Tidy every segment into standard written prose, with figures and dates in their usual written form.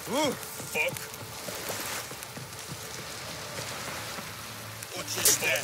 Ooh, fuck. Watch your step.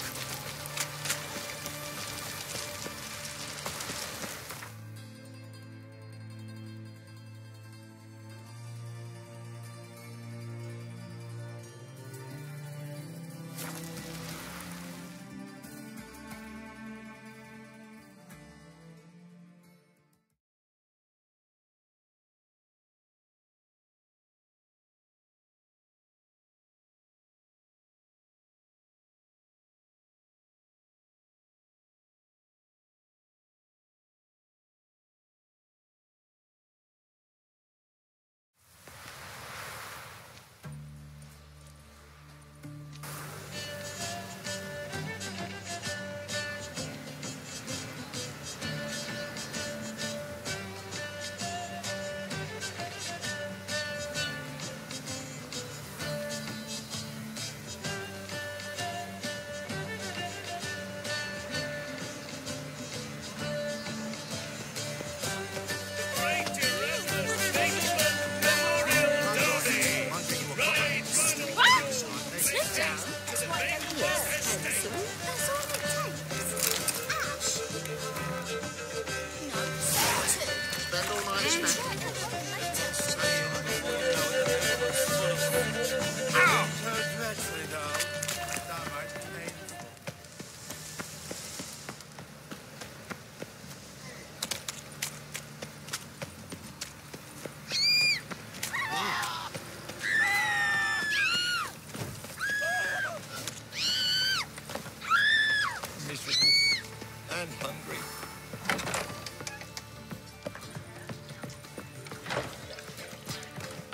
And hungry.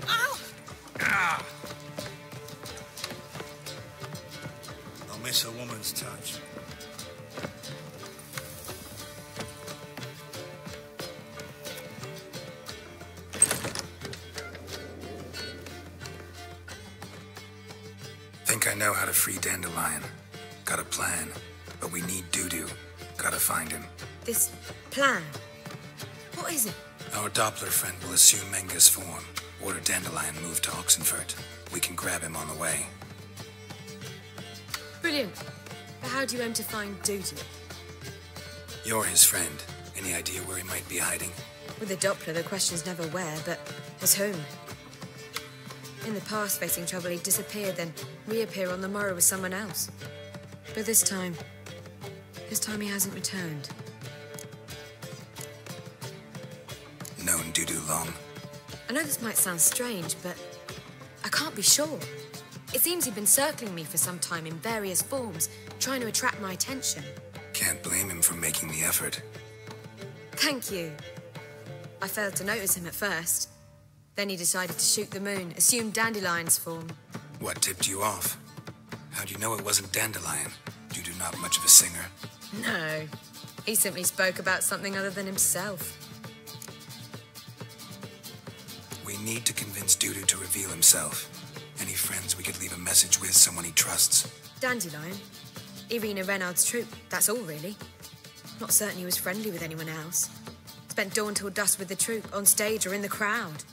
Ow! Ah! I'll miss a woman's touch. Think I know how to free Dandelion. Got a plan, but we need Doo-Doo. Gotta find him. This plan? What is it? Our Doppler friend will assume Menga's form. Order Dandelion moved to Oxenfurt. We can grab him on the way. Brilliant. But how do you aim to find Doo-Doo? You're his friend. Any idea where he might be hiding? With the Doppler, the question's never where, but as whom? In the past, facing trouble, he'd disappear, then reappear on the morrow with someone else. But this time he hasn't returned. Known Doo-Doo long? I know this might sound strange, but I can't be sure. It seems he'd been circling me for some time in various forms, trying to attract my attention. Can't blame him for making the effort. Thank you. I failed to notice him at first. Then he decided to shoot the moon, assumed Dandelion's form. What tipped you off? How'd you know it wasn't Dandelion? Doo-Doo not much of a singer. No. He simply spoke about something other than himself. We need to convince Doo-Doo to reveal himself. Any friends we could leave a message with, someone he trusts? Dandelion. Irina Renard's troupe, that's all really. Not certain he was friendly with anyone else. Spent dawn till dusk with the troupe, on stage or in the crowd.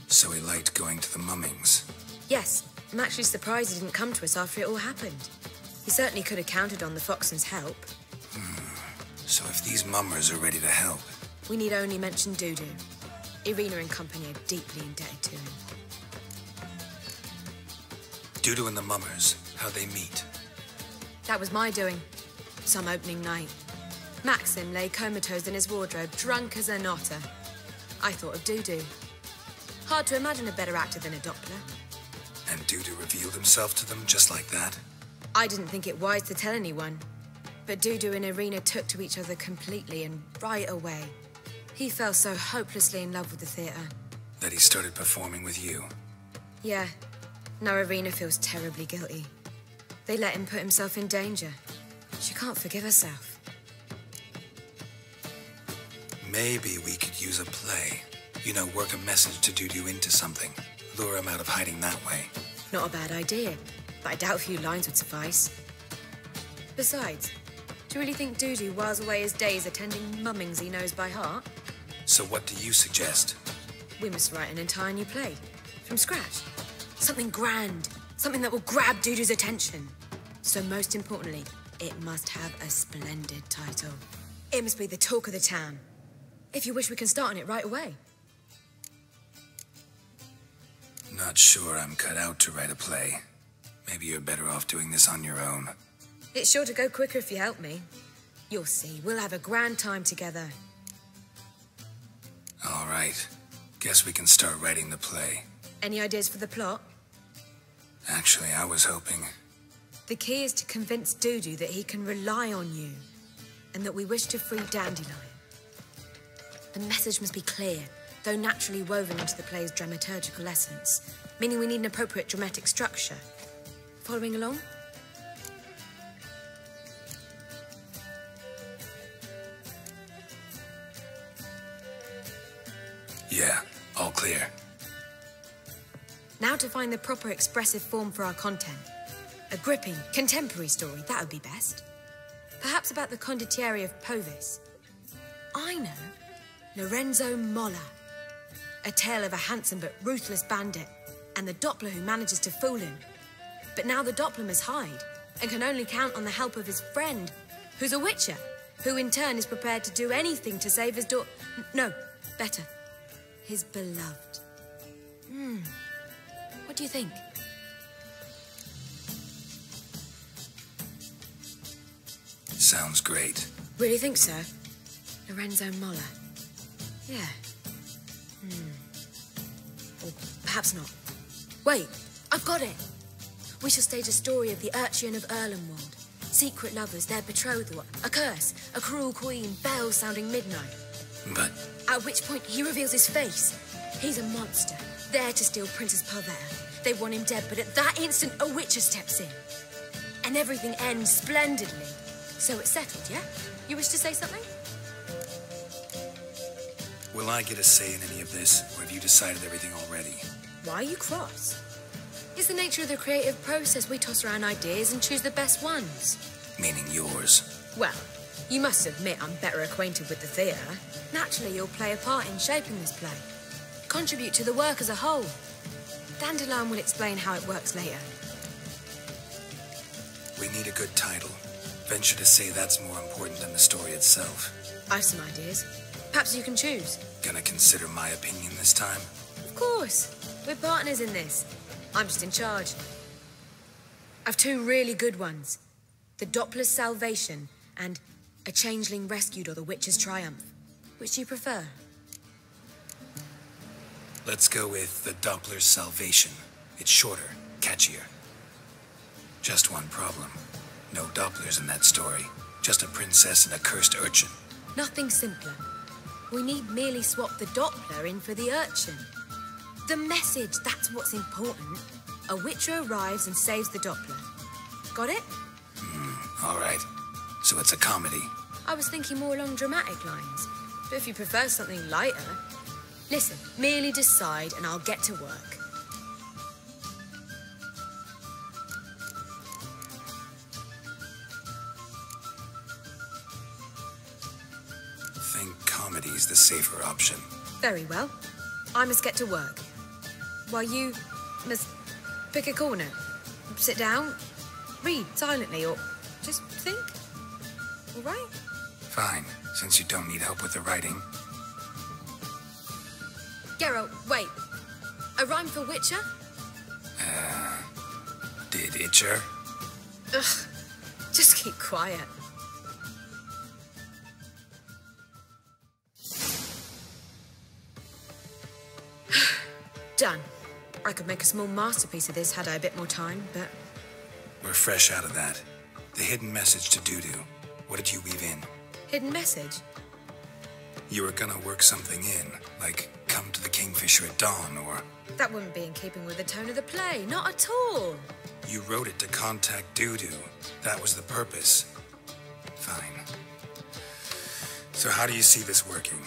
So he liked going to the mummings? Yes. I'm actually surprised he didn't come to us after it all happened. He certainly could have counted on the Foxen's help. So if these mummers are ready to help... We need only mention Doo-Doo. Irina and company are deeply indebted to him. Doo-Doo and the mummers, how'd they meet? That was my doing. Some opening night. Maxim lay comatose in his wardrobe, drunk as an otter. I thought of Doo-Doo. Hard to imagine a better actor than a Doppler. And Doo-Doo revealed himself to them just like that? I didn't think it wise to tell anyone. But Doo-Doo and Irina took to each other completely and right away. He fell so hopelessly in love with the theatre. That he started performing with you? Yeah. Now Irina feels terribly guilty. They let him put himself in danger. She can't forgive herself. Maybe we could use a play. You know, work a message to Doo-Doo into something. Lure him out of hiding that way. Not a bad idea, but I doubt a few lines would suffice. Besides, do you really think Doo-Doo whiles away his days attending mummings he knows by heart? So what do you suggest? We must write an entire new play. from scratch. Something grand. Something that will grab Dudu's attention. So most importantly, it must have a splendid title. It must be the talk of the town. If you wish, we can start on it right away. Not sure I'm cut out to write a play. Maybe you're better off doing this on your own. It's sure to go quicker if you help me. You'll see, we'll have a grand time together. All right. Guess we can start writing the play. Any ideas for the plot? Actually, I was hoping... The key is to convince Dudu that he can rely on you, and that we wish to free Dandelion. The message must be clear, though naturally woven into the play's dramaturgical essence, meaning we need an appropriate dramatic structure. Following along? Yeah, all clear. Now to find the proper expressive form for our content. A gripping, contemporary story, that would be best. Perhaps about the condottieri of Povis. I know. Lorenzo Molla. A tale of a handsome but ruthless bandit, and the Doppler who manages to fool him. But now the Doppler must hide, and can only count on the help of his friend, who's a witcher, who in turn is prepared to do anything to save his no, better, his beloved. What do you think? Sounds great. Really think so? Lorenzo Molla. Yeah. Or perhaps not. Wait, I've got it! We shall stage a story of the Urchin of Erlenwald. Secret lovers, their betrothal, a curse, a cruel queen, bells sounding midnight. But... At which point he reveals his face. He's a monster, there to steal Princess Parvera. They want him dead, but at that instant a witcher steps in. And everything ends splendidly. So it's settled, yeah? You wish to say something? Will I get a say in any of this, or have you decided everything already? Why are you cross? It's the nature of the creative process. We toss around ideas and choose the best ones. Meaning yours. Well, you must admit I'm better acquainted with the theatre. Naturally, you'll play a part in shaping this play. Contribute to the work as a whole. Dandelion will explain how it works later. We need a good title. Venture to say that's more important than the story itself. I've some ideas. Perhaps you can choose. Gonna consider my opinion this time? Of course. We're partners in this. I'm just in charge. I've two really good ones. The Doppler's Salvation and A Changeling Rescued or the Witcher's Triumph. Which do you prefer? Let's go with the Doppler's Salvation. It's shorter, catchier. Just one problem. No Dopplers in that story. Just a princess and a cursed urchin. Nothing simpler. We need merely swap the Doppler in for the urchin. The message, that's what's important. A witcher arrives and saves the Doppler. Got it? All right. So it's a comedy. I was thinking more along dramatic lines. But if you prefer something lighter... Listen, merely decide and I'll get to work. Think comedy's the safer option. Very well. I must get to work. While you must pick a corner. Sit down, read silently, or just think. All right? Fine, since you don't need help with the writing. Geralt, wait. A rhyme for Witcher? Did Itcher? Ugh. Just keep quiet. Done. I could make a small masterpiece of this had I a bit more time, but... We're fresh out of that. The hidden message to Dudu. What did you weave in? Hidden message? You were gonna work something in, like come to the Kingfisher at dawn, or... That wouldn't be in keeping with the tone of the play, not at all. You wrote it to contact Dudu. That was the purpose. Fine. So how do you see this working?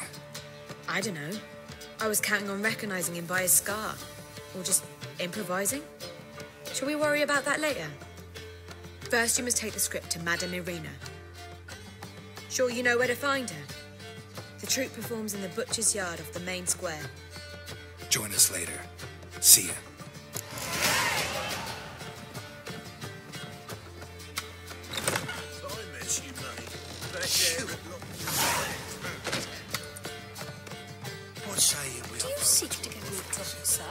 I don't know. I was counting on recognizing him by his scar. Or just improvising. Shall we worry about that later? First, you must take the script to Madame Irina. Sure you know where to find her? The troupe performs in the butcher's yard off the main square. Join us later. See ya. What say you we Do you seek to get me drunk, sir?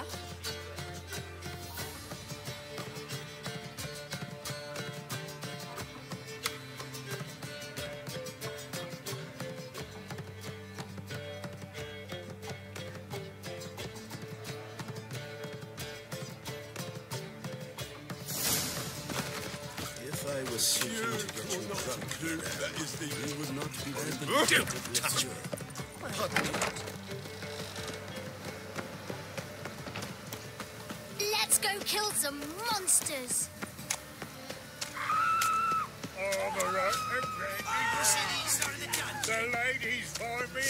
If I was seeking to get you drunk, That is the... you would not be there. Don't touch me. Let's go kill some monsters. All the right, the ladies find me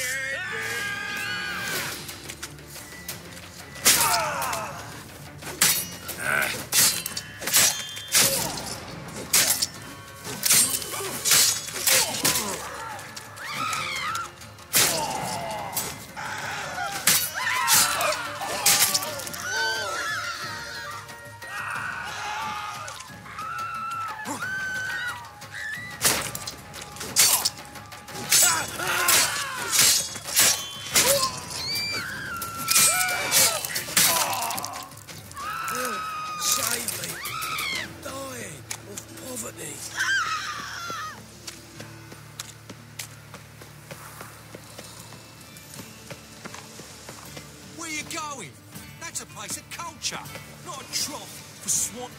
handy. Save me. I'm dying of poverty. Where you going? That's a place of culture, not a trough for swan.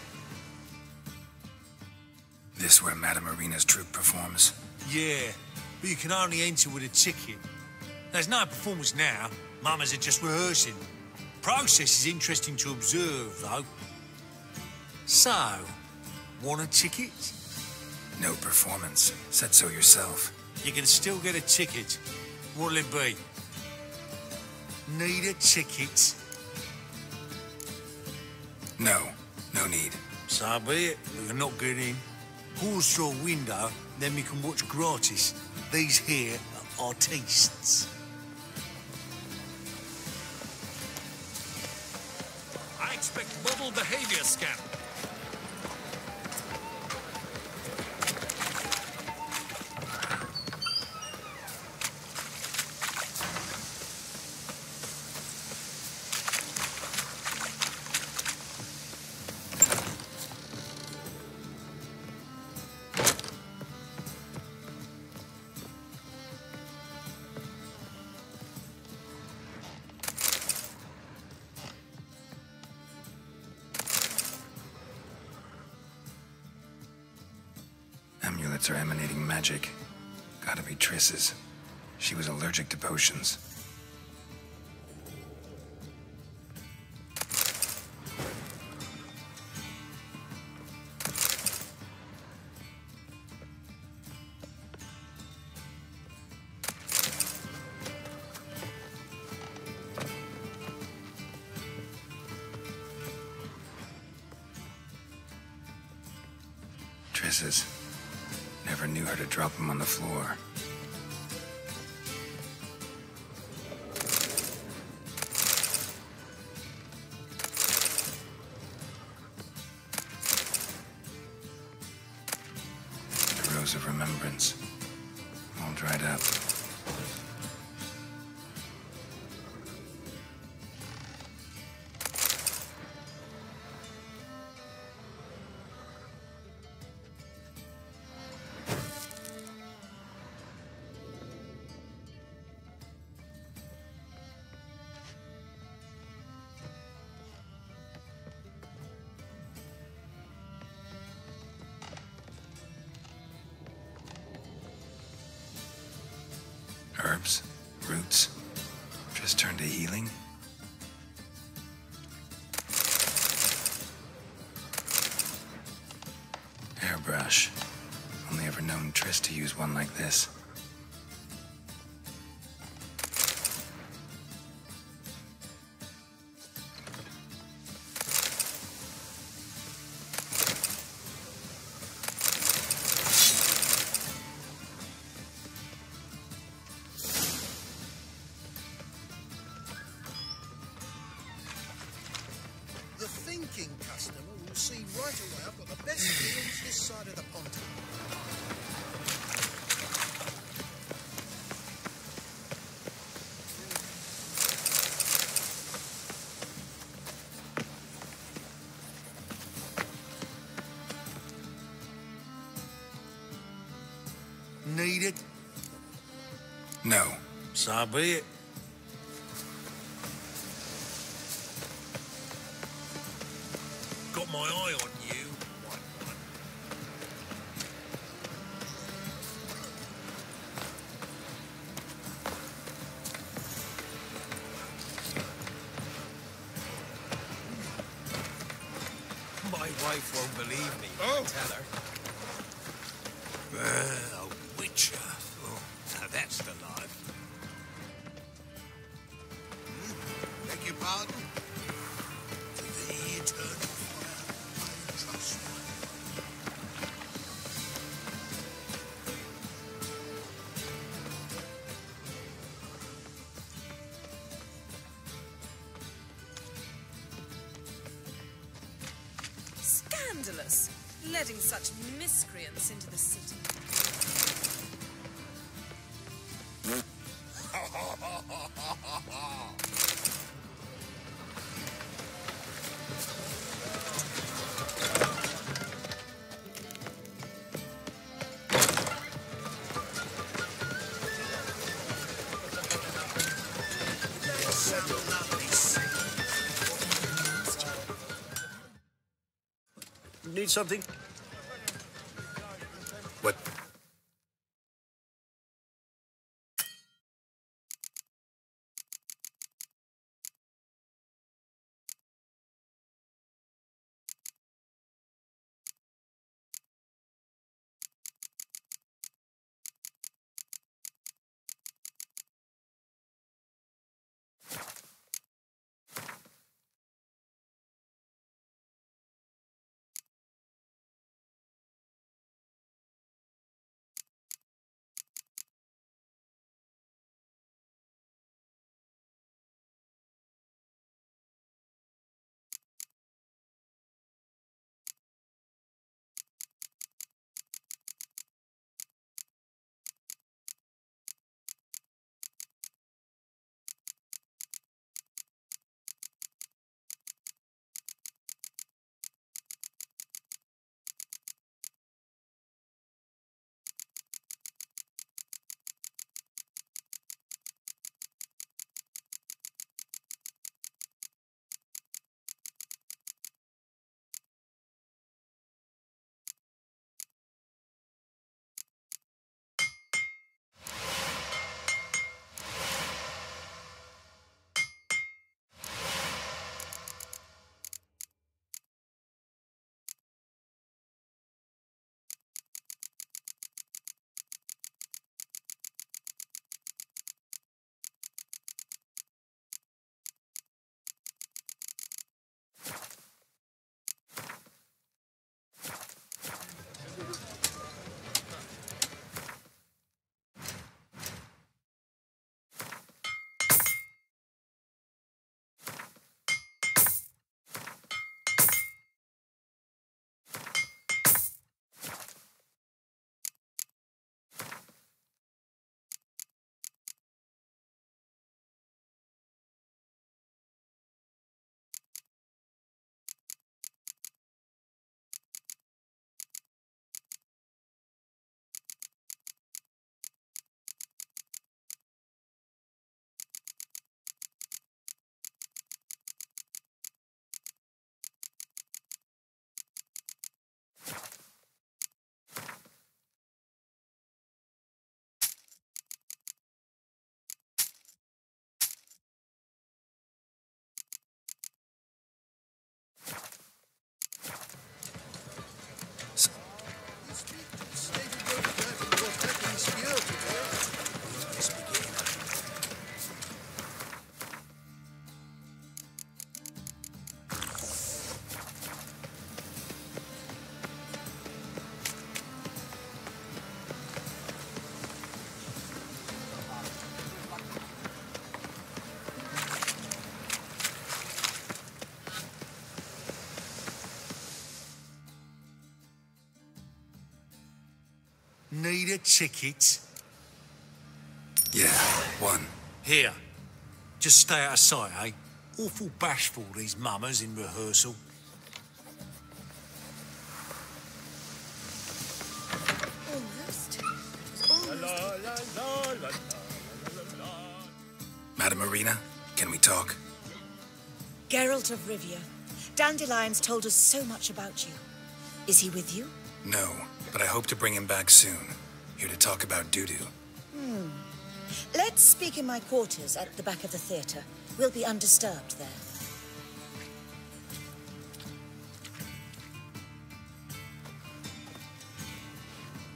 This where Madame Marina's troupe performs? Yeah, but you can only enter with a ticket. There's no performance now. Mamas are just rehearsing. Process is interesting to observe, though. So, want a ticket? No performance. Said so yourself. You can still get a ticket. What'll it be? Need a ticket? No. No need. So be it. We can not get in. Pause through a window, then we can watch gratis. These here are artistes. I expect model behavior scan. Amulets are emanating magic. Gotta be Triss's. She was allergic to potions. Triss's. Never knew her to drop them on the floor. The rose of remembrance. All dried up. Herbs, roots, just turned to healing. Hairbrush. Only ever known Triss to use one like this. walk-in customer will see right away I've got the best deals this side of the pond. Need it? No. So be it. Got my eye on you, white one. My wife won't believe me. Oh. Tell her. Well, a witcher. Oh, now that's the life. Beg your pardon? To the eternal fire, I trust. Scandalous, letting such miscreants into the city. Need something? What? Need a ticket? Yeah, one. Here. Just stay out of sight, eh? Awful bashful, these mummers in rehearsal. Madam Marina, can we talk? Geralt of Rivia. Dandelion's told us so much about you. Is he with you? No, but I hope to bring him back soon. Here to talk about Dudu. Let's speak in my quarters at the back of the theatre. We'll be undisturbed there.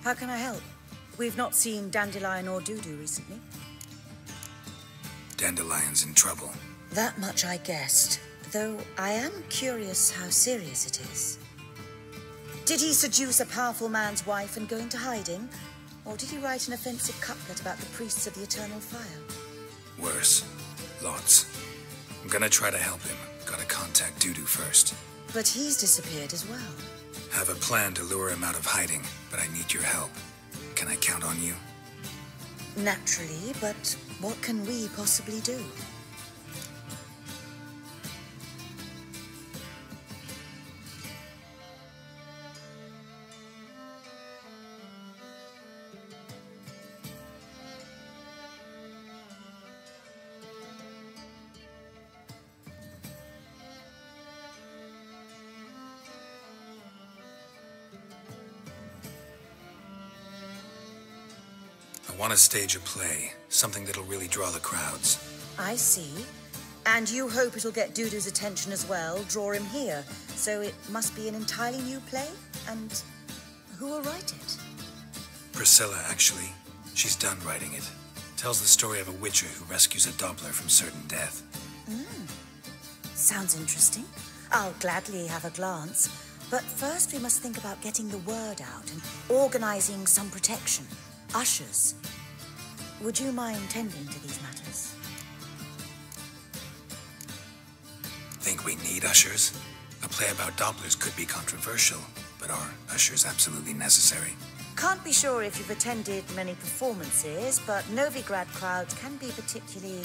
How can I help? We've not seen Dandelion or Dudu recently. Dandelion's in trouble. That much I guessed, though I am curious how serious it is. Did he seduce a powerful man's wife and go into hiding? Or did he write an offensive couplet about the priests of the eternal fire? Worse. Lots. I'm gonna try to help him. Gotta contact Dudu first. But he's disappeared as well. Have a plan to lure him out of hiding, but I need your help. Can I count on you? Naturally, but what can we possibly do? I want to stage a play, something that'll really draw the crowds. I see. And you hope it'll get Dudu's attention as well, draw him here. So it must be an entirely new play? And who will write it? Priscilla, actually. She's done writing it. Tells the story of a witcher who rescues a Doppler from certain death. Sounds interesting. I'll gladly have a glance. But first we must think about getting the word out and organizing some protection. Ushers. Would you mind tending to these matters? Think we need ushers? A play about Dopplers could be controversial, but are ushers absolutely necessary? Can't be sure if you've attended many performances, but Novigrad crowds can be particularly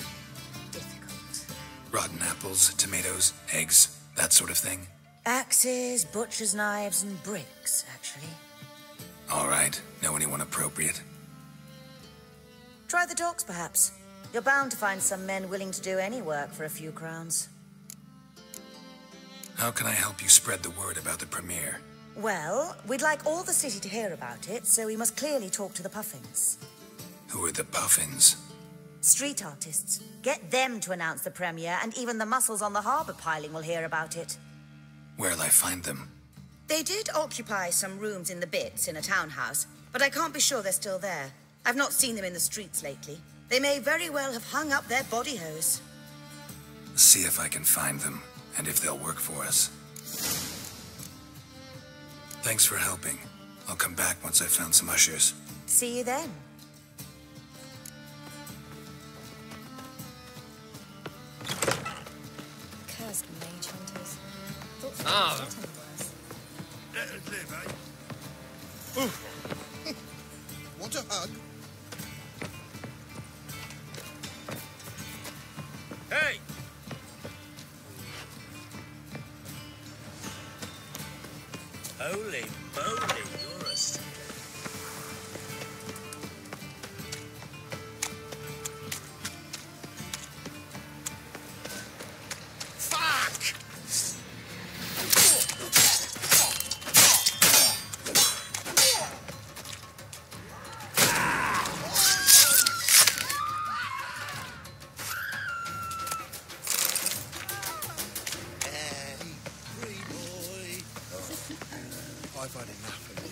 difficult. Rotten apples, tomatoes, eggs, that sort of thing? Axes, butcher's knives, and bricks, actually. All right. Know anyone appropriate? Try the docks, perhaps. You're bound to find some men willing to do any work for a few crowns. How can I help you spread the word about the premiere? Well, we'd like all the city to hear about it, so we must clearly talk to the Puffins. Who are the Puffins? Street artists. Get them to announce the premiere, and even the muscles on the harbour piling will hear about it. Where'll I find them? They did occupy some rooms in the Bits in a townhouse, but I can't be sure they're still there. I've not seen them in the streets lately. They may very well have hung up their body hose. See if I can find them, and if they'll work for us. Thanks for helping. I'll come back once I've found some ushers. See you then. Cursed mage hunters. Ah. Let us live, eh? Want a hug? Hey! Holy moly, you're a... Fuck! Hey, free boy. I've had enough of you.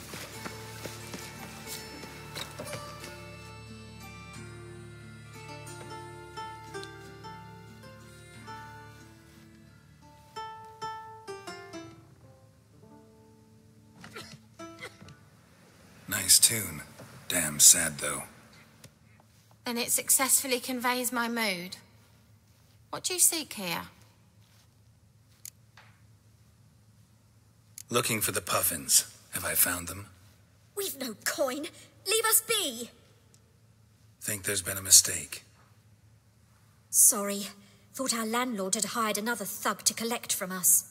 Nice tune. Damn sad, though. Then it successfully conveys my mood. What do you seek here? Looking for the Puffins. Have I found them? We've no coin. Leave us be! Think there's been a mistake. Sorry. Thought our landlord had hired another thug to collect from us.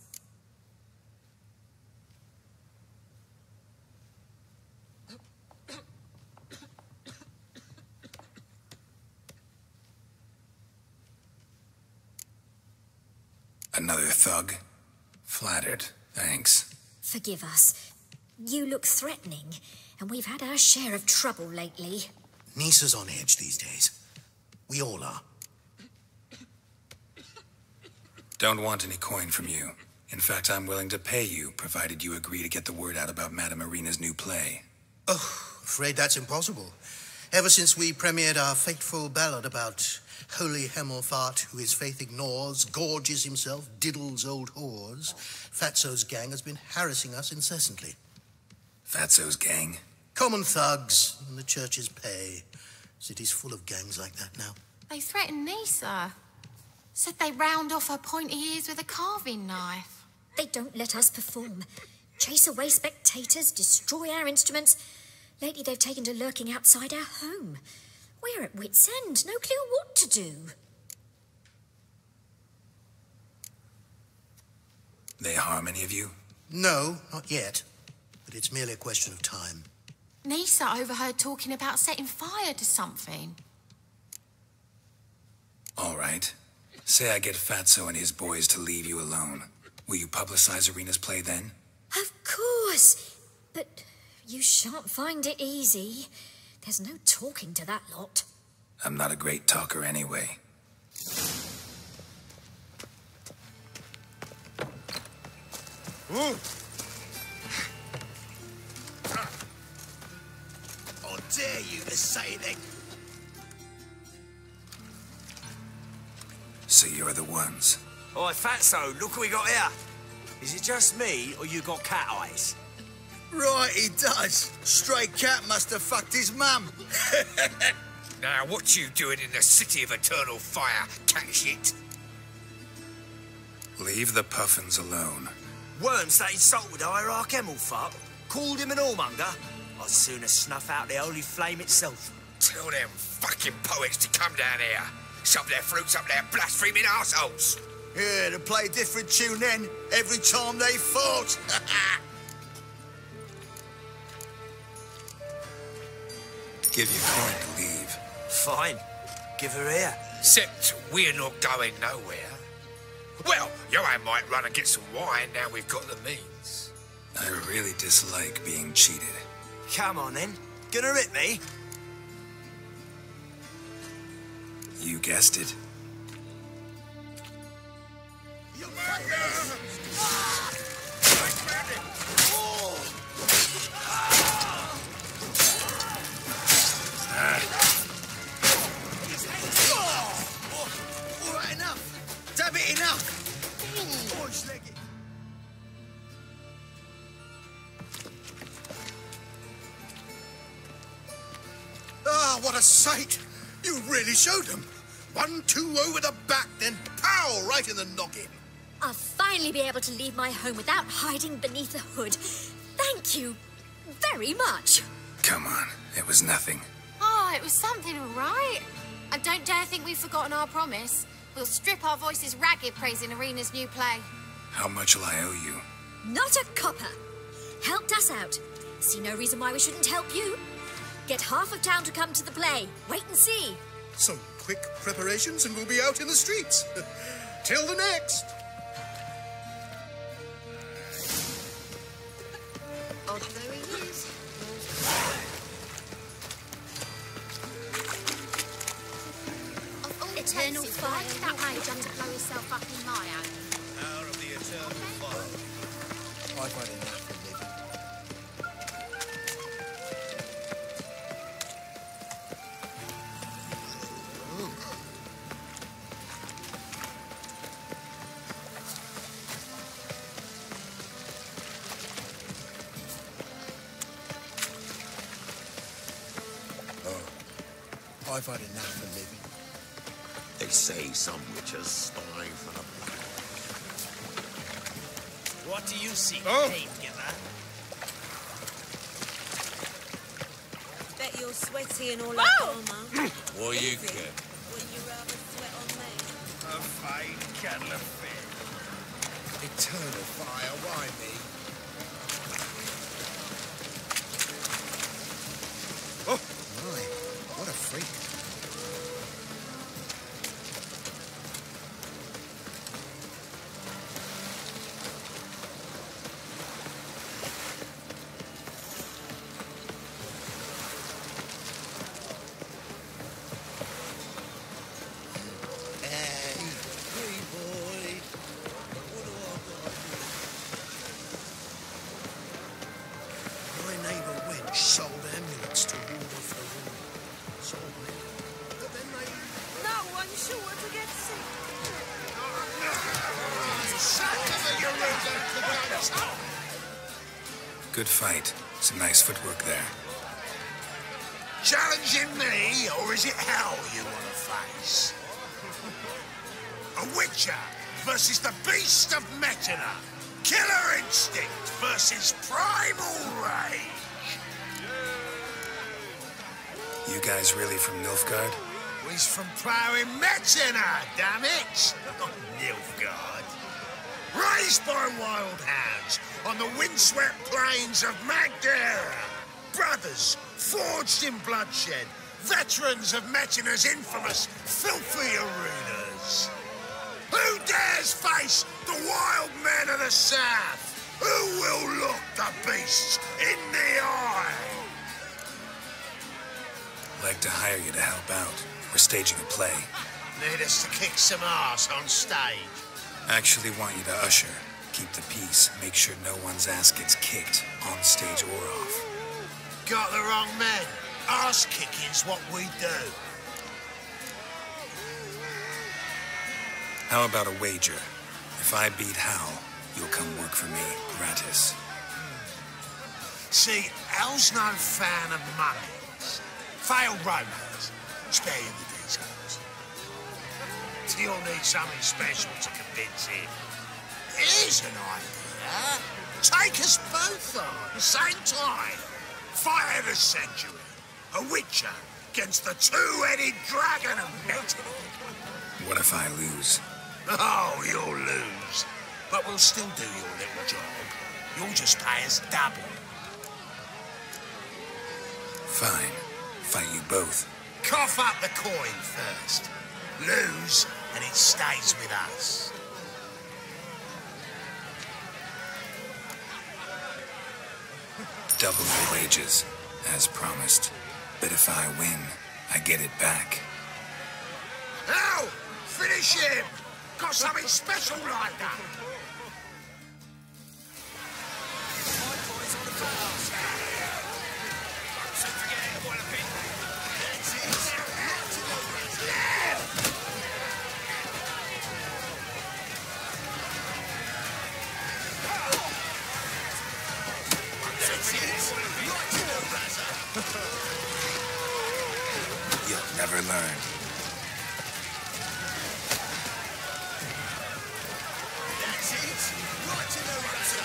Another thug? Flattered. Thanks. Forgive us. You look threatening, and we've had our share of trouble lately. Nisa's on edge these days. We all are. Don't want any coin from you. In fact, I'm willing to pay you, provided you agree to get the word out about Madame Irina's new play. Oh, afraid that's impossible. Ever since we premiered our fateful ballad about holy Hemelfart, who his faith ignores, gorges himself, diddles old whores, Fatso's gang has been harassing us incessantly. Fatso's gang? Common thugs in the church's pay. City's full of gangs like that now. They threatened Nisa. Said they round off her pointy ears with a carving knife. They don't let us perform. Chase away spectators, destroy our instruments. Lately they've taken to lurking outside our home. We're at wit's end, no clue what to do. They harm any of you? No, not yet. But it's merely a question of time. Nisa overheard talking about setting fire to something. All right. Say I get Fatso and his boys to leave you alone. Will you publicize Irina's play then? Of course. But you shan't find it easy. There's no talking to that lot. I'm not a great talker anyway. Ooh. How dare you to say that? So you're the ones. Oi, Fatso, look what we got here. Is it just me, or you got cat eyes? Right, he does. Stray cat must have fucked his mum. Now, what you doing in the city of eternal fire, cat shit? Leave the puffins alone. Worms that insulted Hierarch Hemelfart, called him an whoremonger. I'd sooner snuff out the holy flame itself. Tell them fucking poets to come down here. Shove their fruits up their blaspheming arseholes. Yeah, to play a different tune then, every time they fought. Give you coin to leave. Fine. Give her here. Except we're not going nowhere. Well, Johan might run and get some wine now we've got the means. I really dislike being cheated. Come on, then. Gonna rip me? You guessed it. All right, enough. Damn it, enough. Boys, leg it. Ah, what a sight! You really showed them. 1-2 over the back, then pow, right in the noggin. I'll finally be able to leave my home without hiding beneath a hood. Thank you very much. Come on, it was nothing. Oh, it was something, all right. I don't dare think we've forgotten our promise. We'll strip our voices ragged praising Irina's new play. How much will I owe you? Not a copper. Helped us out. See no reason why we shouldn't help you. Get half of town to come to the play. Wait and see. Some quick preparations and we'll be out in the streets. Till the next. Oh, there he is. Eternal fire? That way, jump to blow yourself up in my hand. Hour of the eternal fire. I've had enough of living. I've had enough of living. They say some witches spy for the... What do you see, Oh. cave giver? There you're sweaty and all that armour. What you care? When you rather sweat on me. A fine kettle of fish. Eternal fire, why me? Oh, my. What a freak. Sold amulets to ward off the wind. Sold them. But then they... No one's sure to get sick. Good fight. Some nice footwork there. Challenging me, or is it hell you want to face? A Witcher versus the Beast of Metina. Killer instinct versus primal rage. You guys really from Nilfgaard? He's from ploughing Metina, damn it! Not Nilfgaard. Raised by wild hounds on the windswept plains of Magdera. Brothers forged in bloodshed. Veterans of Metina's infamous filthy arenas. Who dares face the wild men of the south? Who will look the beasts in the eye? Like to hire you to help out. We're staging a play. Need us to kick some ass on stage. Actually want you to usher. Keep the peace. Make sure no one's ass gets kicked, on stage or off. Got the wrong men. Ass kicking's what we do. How about a wager? If I beat Hal, you'll come work for me, gratis. See, Hal's no fan of mummies. Failed romance. Spare you the details. You'll need something special to convince him. Here's an idea. Take us both on, the same time. Fight of the century. A Witcher against the two-headed dragon of Metina. What if I lose? Oh, you'll lose. But we'll still do your little job. You'll just pay us double. Fine. Fight you both. Cough up the coin first. Lose, and it stays with us. Double your wages, as promised. But if I win, I get it back. Now, finish him! Got something special lined up. You'll never learn. That's it. Right to the razor.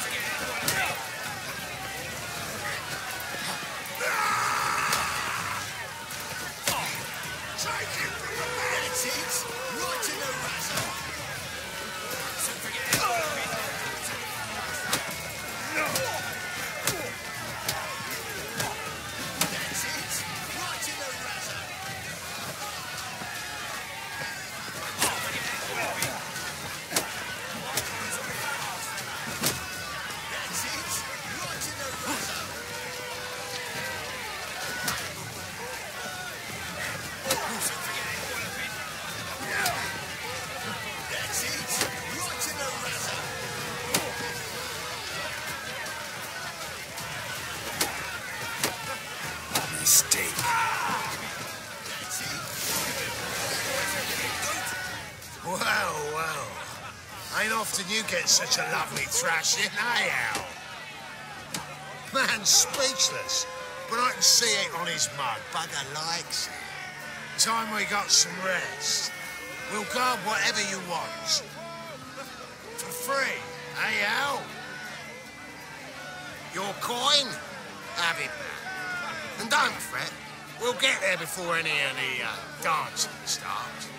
Take him from the man. That's it. Right to the razor. Mistake. Well. Ain't often you get such a lovely thrashing, eh, Al? Man's speechless, but I can see it on his mug. Bugger likes it. Time we got some rest. We'll guard whatever you want. For free, eh, Al? Your coin? Have it back. And don't fret, We'll get there before any of the dancing starts.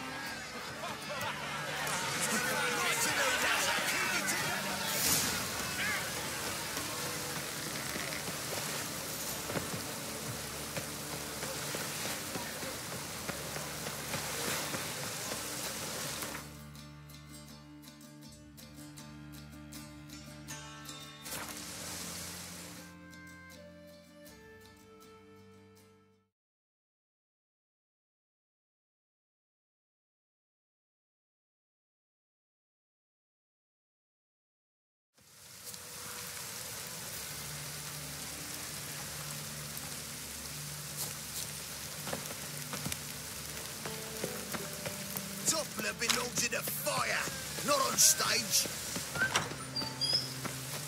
Doppler belongs in the fire, not on stage.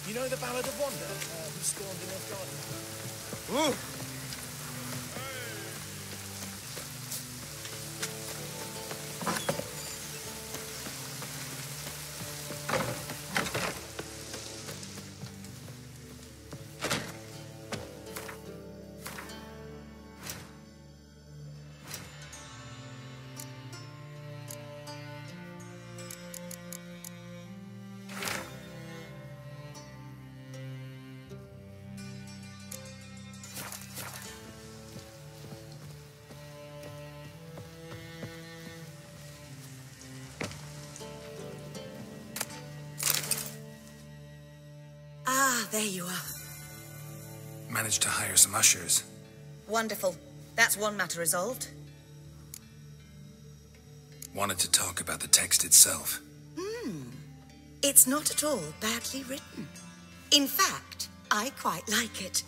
You know the Ballad of Wanda, who stormed in Earth Garden? Ooh. Ah, there you are. Managed to hire some ushers. Wonderful. That's one matter resolved. Wanted to talk about the text itself. It's not at all badly written. In fact, I quite like it.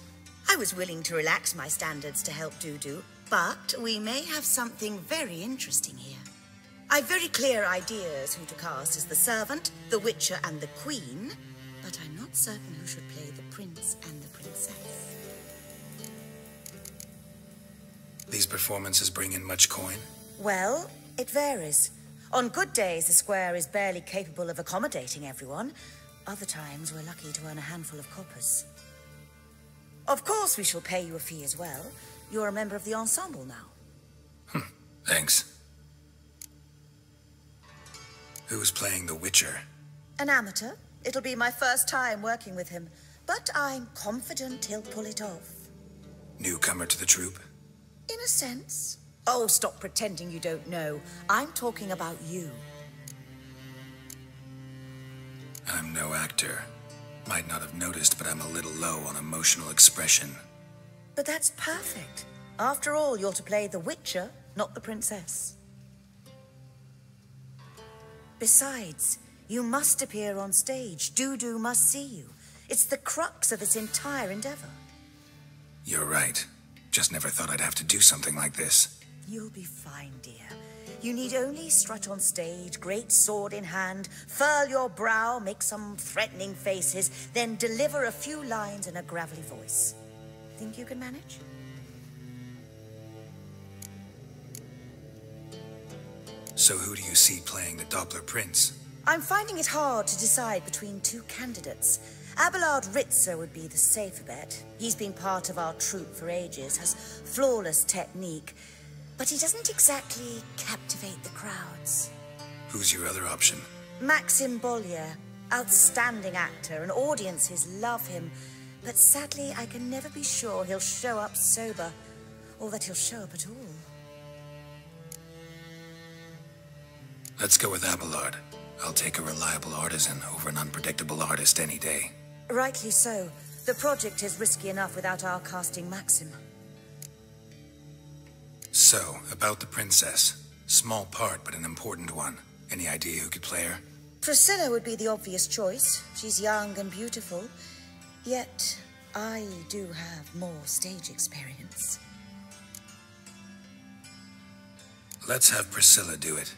I was willing to relax my standards to help Dudu, but we may have something very interesting here. I've very clear ideas who to cast as the servant, the Witcher, and the Queen, but I'm not certain who should play the prince and the princess. These performances bring in much coin? Well, it varies. On good days, the square is barely capable of accommodating everyone. Other times, we're lucky to earn a handful of coppers. Of course, we shall pay you a fee as well. You're a member of the ensemble now. Thanks. Who's playing the Witcher? An amateur. It'll be my first time working with him, but I'm confident he'll pull it off. Newcomer to the troupe? In a sense. Oh, stop pretending you don't know. I'm talking about you. I'm no actor. Might not have noticed, but I'm a little low on emotional expression. But that's perfect. After all, you're to play the Witcher, not the princess. Besides, you must appear on stage. Dudu must see you. It's the crux of this entire endeavor. You're right. Just never thought I'd have to do something like this. You'll be fine, dear. You need only strut on stage, great sword in hand, furl your brow, make some threatening faces, then deliver a few lines in a gravelly voice. Think you can manage? So who do you see playing the Doppler Prince? I'm finding it hard to decide between two candidates. Abelard Ritzler would be the safer bet. He's been part of our troupe for ages, has flawless technique, but he doesn't exactly captivate the crowds. Who's your other option? Maxim Bollier, outstanding actor, and audiences love him, but sadly I can never be sure he'll show up sober, or that he'll show up at all. Let's go with Abelard. I'll take a reliable artisan over an unpredictable artist any day. Rightly so. The project is risky enough without our casting Maxim. So, about the princess. Small part, but an important one. Any idea who could play her? Priscilla would be the obvious choice. She's young and beautiful. Yet, I do have more stage experience. Let's have Priscilla do it.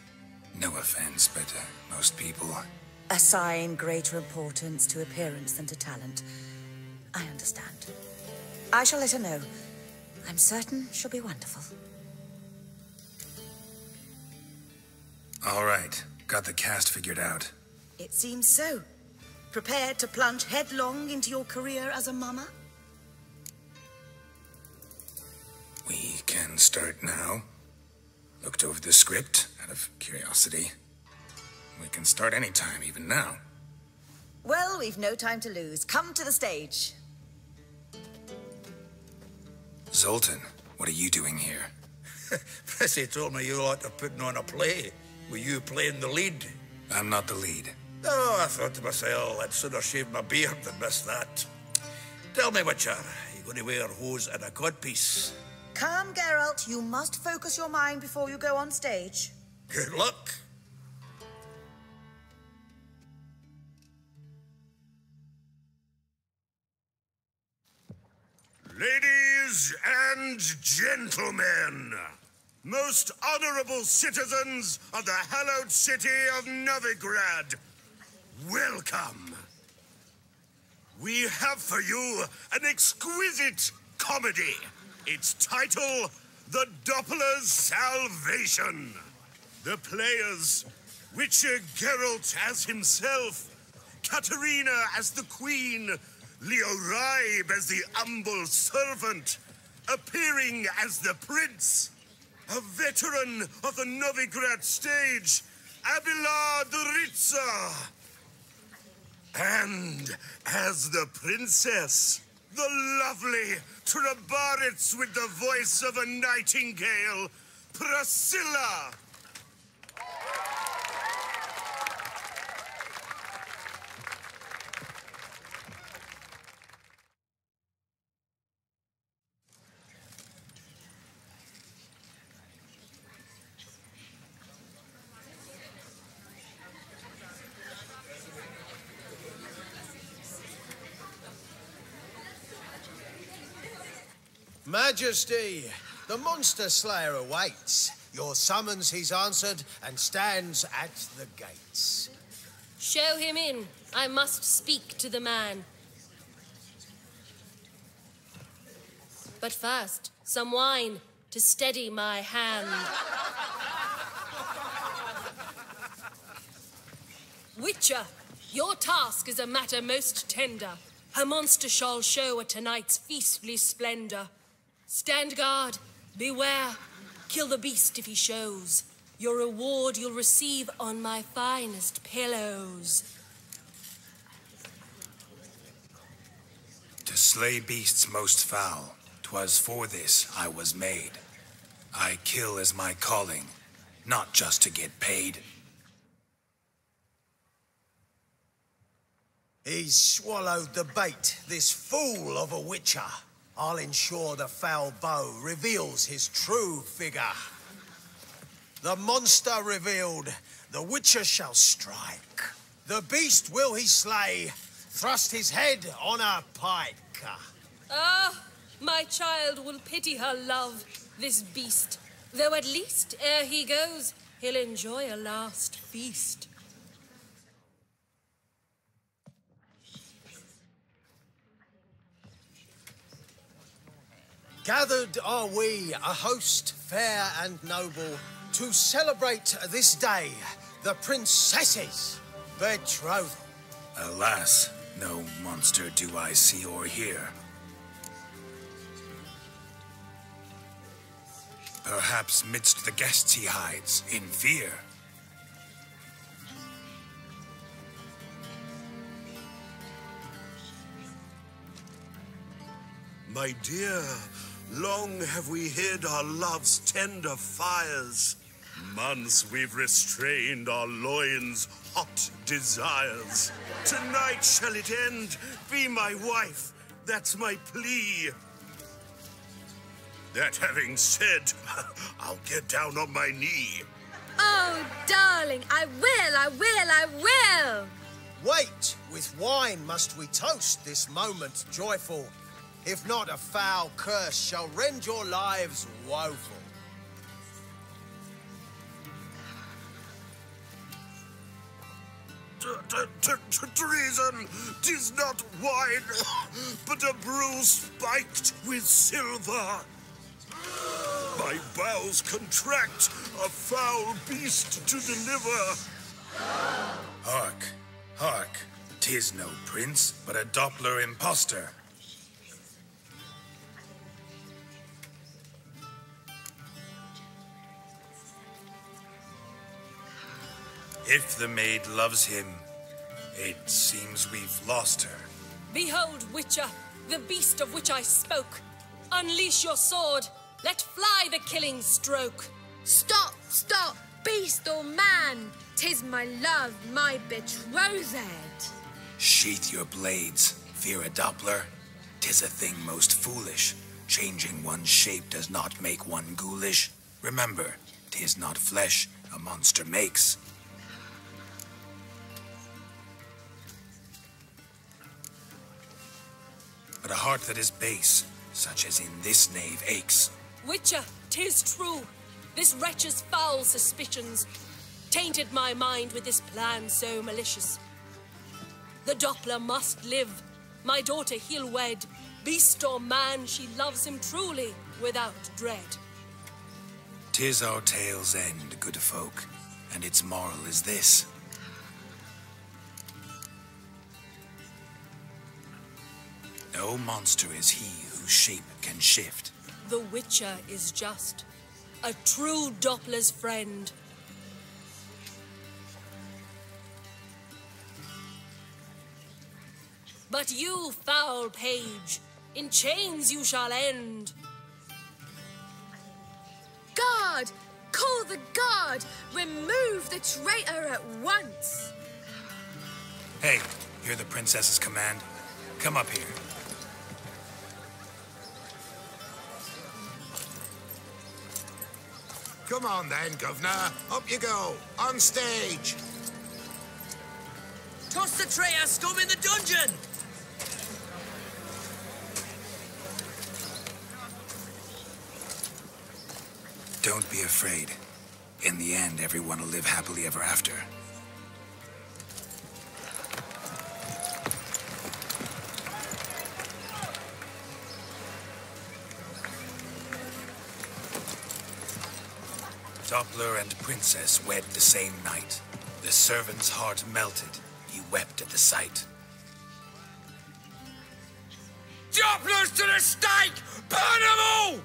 No offense, but most people... Assign greater importance to appearance than to talent. I understand. I shall let her know. I'm certain she'll be wonderful. All right. Got the cast figured out. It seems so. Prepared to plunge headlong into your career as a mama? We can start now. Looked over the script out of curiosity. We can start anytime, even now. Well, we've no time to lose. Come to the stage. Zoltan, what are you doing here? Prissy told me you lot are putting on a play, with you playing the lead. I'm not the lead. Oh, I thought to myself, I'd sooner shave my beard than miss that. Tell me, Witcher, you going to wear hose and a codpiece? Calm, Geralt. You must focus your mind before you go on stage. Good luck. Ladies and gentlemen, most honorable citizens of the hallowed city of Novigrad, welcome. We have for you an exquisite comedy. Its title, The Doppler's Salvation. The players, Witcher Geralt as himself, Katerina as the queen, Leo Raib as the humble servant, appearing as the prince, a veteran of the Novigrad stage, Abelard Ritza, and as the princess, the lovely Trabaritz with the voice of a nightingale, Priscilla. Majesty, the monster slayer awaits. Your summons he's answered and stands at the gates. Show him in. I must speak to the man. But first, some wine to steady my hand. Witcher, your task is a matter most tender. Her monster shall show at tonight's feastly splendor. Stand guard, beware, kill the beast if he shows. Your reward you'll receive on my finest pillows. To slay beasts most foul, 'twas for this I was made. I kill as my calling, not just to get paid. He's swallowed the bait, this fool of a witcher. I'll ensure the foul bow reveals his true figure. The monster revealed, the witcher shall strike. The beast will he slay, thrust his head on a pike. Ah, my child will pity her love, this beast. Though at least, ere he goes, he'll enjoy a last feast. Gathered are we, a host fair and noble, to celebrate this day, the princess's betrothal. Alas, no monster do I see or hear. Perhaps midst the guests he hides, in fear. My dear, long have we hid our love's tender fires. Months we've restrained our loins' hot desires. Tonight shall it end, be my wife, that's my plea. That having said, I'll get down on my knee. Oh, darling, I will! Wait, with wine must we toast this moment joyful. If not, a foul curse shall rend your lives woeful. Treason, 'tis not wine, but a brew spiked with silver. My bowels contract, a foul beast to deliver. Hark, hark, 'tis no prince, but a Doppler impostor. If the maid loves him, it seems we've lost her. Behold, Witcher, the beast of which I spoke. Unleash your sword. Let fly the killing stroke. Stop, stop, beast or man. 'Tis my love, my betrothed. Sheath your blades. Fear a Doppler? 'Tis a thing most foolish. Changing one's shape does not make one ghoulish. Remember, 'tis not flesh a monster makes. But a heart that is base, such as in this knave aches. Witcher, 'tis true. This wretch's foul suspicions tainted my mind with this plan so malicious. The Doppler must live. My daughter he'll wed. Beast or man, she loves him truly, without dread. 'Tis our tale's end, good folk, and its moral is this. No monster is he whose shape can shift. The Witcher is just a true Doppler's friend. But you, foul page, in chains you shall end. Guard! Call the guard! Remove the traitor at once! Hey, hear the princess's command? Come up here. Come on then, Governor. Up you go. On stage. Toss the traitor scum in the dungeon! Don't be afraid. In the end, everyone will live happily ever after. Doppler and princess wed the same night. The servant's heart melted. He wept at the sight. Dopplers to the stake! Burn them all!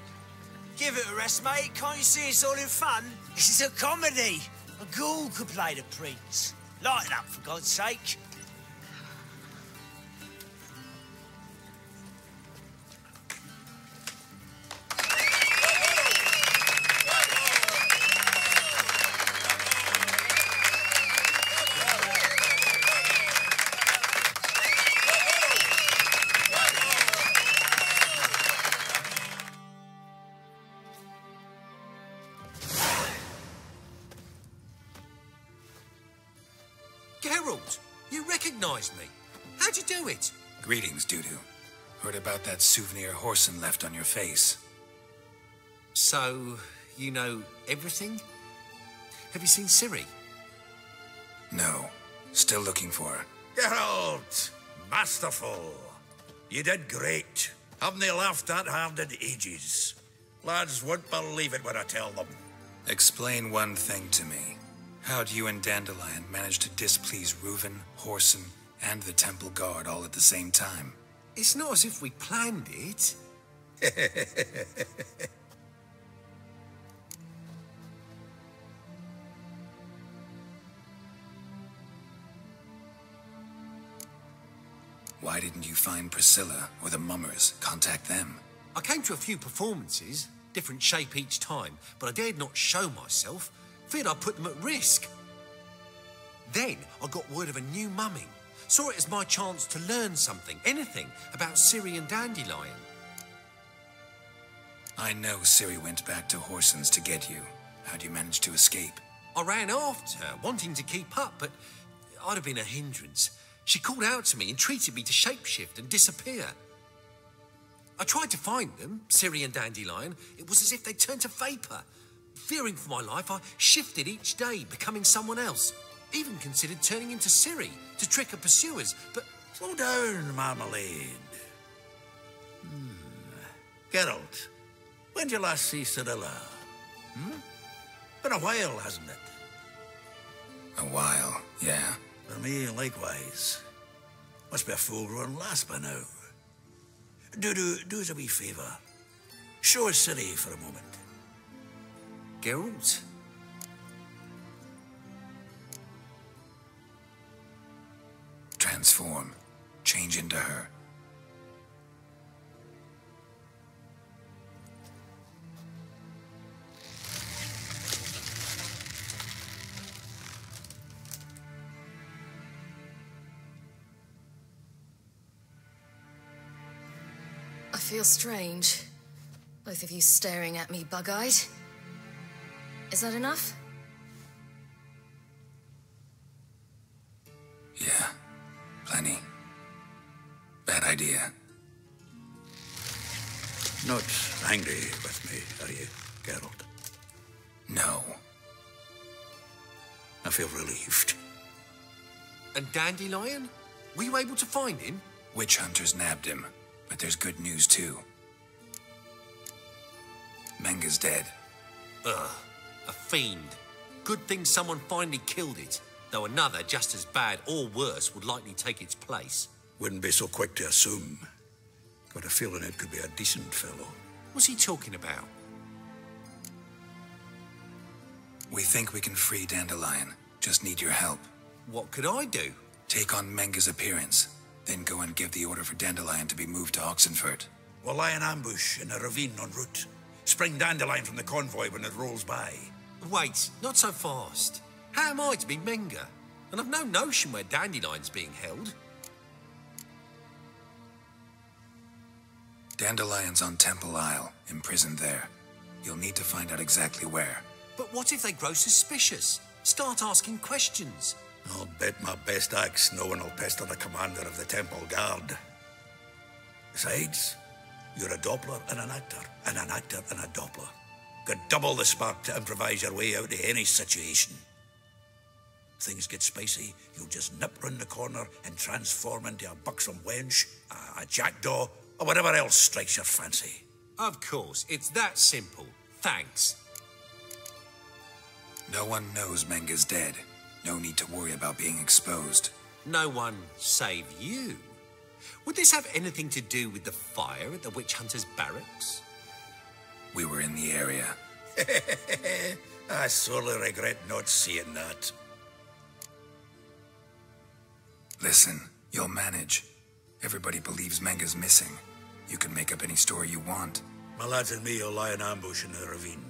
Give it a rest, mate. Can't you see it's all in fun? This is a comedy. A ghoul could play the prince. Lighten up, for God's sake. Geralt, you recognized me. How'd you do it? Greetings, Dudu. Heard about that souvenir Horson left on your face. So, you know everything? Have you seen Ciri? No. Still looking for her. Geralt! Masterful. You did great. Haven't they laughed that hard in ages? Lads won't believe it when I tell them. Explain one thing to me. How'd you and Dandelion manage to displease Reuven, Horson, and the Temple Guard all at the same time? It's not as if we planned it. Why didn't you find Priscilla or the Mummers? Contact them. I came to a few performances, different shape each time, but I dared not show myself. Feared I'd put them at risk. Then I got word of a new mumming. Saw it as my chance to learn something, anything, about Ciri and Dandelion. I know Ciri went back to Horson's to get you. How'd you manage to escape? I ran after her, wanting to keep up, but I'd have been a hindrance. She called out to me, entreated me to shapeshift and disappear. I tried to find them, Ciri and Dandelion. It was as if they'd turned to vapour. Fearing for my life, I shifted each day, becoming someone else. Even considered turning into Ciri to trick her pursuers, but... Slow down, Marmalade. Geralt, when did you last see Cyrilla? Been a while, hasn't it? A while, yeah. For me, likewise. Must be a full-grown lass by now. Do us a wee favour. Show us Ciri for a moment. Geralt? Transform. Change into her. I feel strange. Both of you staring at me bug-eyed. Is that enough? Yeah, plenty. Bad idea. Not angry with me, are you, Geralt? No. I feel relieved. And Dandelion? Were you able to find him? Witch hunters nabbed him, but there's good news too. Menga's dead. Ugh, a fiend. Good thing someone finally killed it, though another just as bad or worse would likely take its place. Wouldn't be so quick to assume. Got a feeling it could be a decent fellow. What's he talking about? We think we can free Dandelion. Just need your help. What could I do? Take on Menga's appearance, then go and give the order for Dandelion to be moved to Oxenfurt. We'll lie in ambush in a ravine en route. Spring Dandelion from the convoy when it rolls by. Wait, not so fast. How am I to be Menga? And I've no notion where Dandelion's being held. Dandelion's on Temple Isle, imprisoned there. You'll need to find out exactly where. But what if they grow suspicious? Start asking questions. I'll bet my best axe no one will pester the commander of the Temple Guard. Besides, you're a Doppler and an actor and a Doppler. Got double the spark to improvise your way out of any situation. If things get spicy, you'll just nip round the corner and transform into a buxom wench, a jackdaw, or whatever else strikes your fancy. Of course, it's that simple. Thanks. No one knows Menga's dead. No need to worry about being exposed. No one save you. Would this have anything to do with the fire at the witch hunters' barracks? We were in the area. I sorely regret not seeing that. Listen, you'll manage. Everybody believes Menga's missing. You can make up any story you want. My lads and me will lie in ambush in the ravine.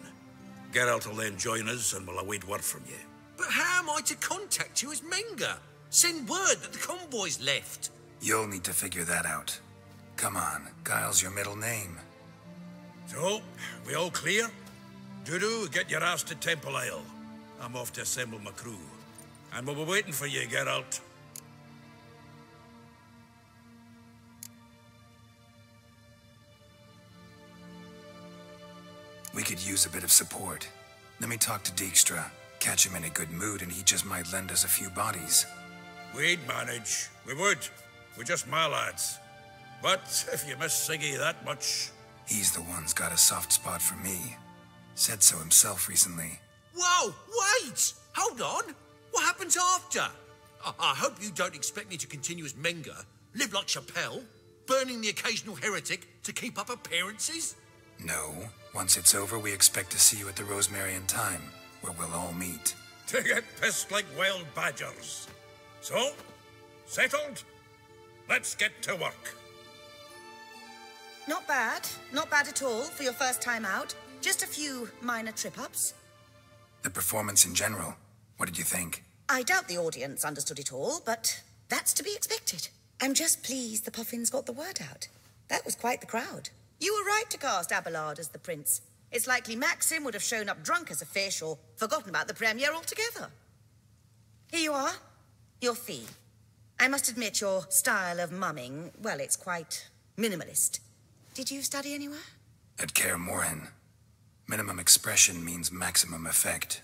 Geralt will then join us and we'll await word from you. But how am I to contact you as Menga? Send word that the convoy's left. You'll need to figure that out. Come on, Guile's your middle name. So, we all clear? Dudu, get your ass to Temple Isle. I'm off to assemble my crew. And we'll be waiting for you, Geralt. We could use a bit of support. Let me talk to Dijkstra. Catch him in a good mood and he just might lend us a few bodies. We'd manage. We would. We're just my lads. But if you miss Siggy that much... He's the one's got a soft spot for me. Said so himself recently. Whoa, wait! Hold on! What happens after? I hope you don't expect me to continue as Menga, live like Chappelle, burning the occasional heretic to keep up appearances? No. Once it's over, we expect to see you at the Rosemary in Time, where we'll all meet. To get pissed like wild badgers. So, settled? Let's get to work. Not bad. Not bad at all for your first time out. Just a few minor trip-ups. The performance in general, what did you think? I doubt the audience understood it all, but that's to be expected. I'm just pleased the Puffins got the word out. That was quite the crowd. You were right to cast Abelard as the prince. It's likely Maxim would have shown up drunk as a fish or forgotten about the premiere altogether. Here you are. Your fee. I must admit your style of mumming, well, it's quite minimalist. Did you study anywhere? At Kaer Morhen. Minimum expression means maximum effect.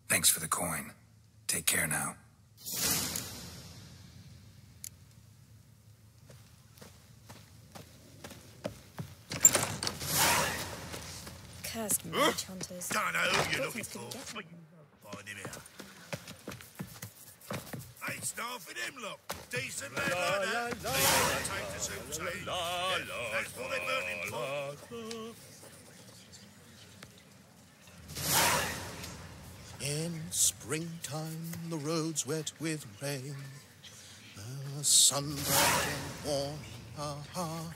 Thanks for the coin. Take care now. Cursed witch hunters. Don't know who you're looking for, but you won't find him here. Hey, staff in him, look. Decent lad like that. Take the soup, say. That's what they burn him for. In springtime, the roads wet with rain. The sun bright and warm, ha ha.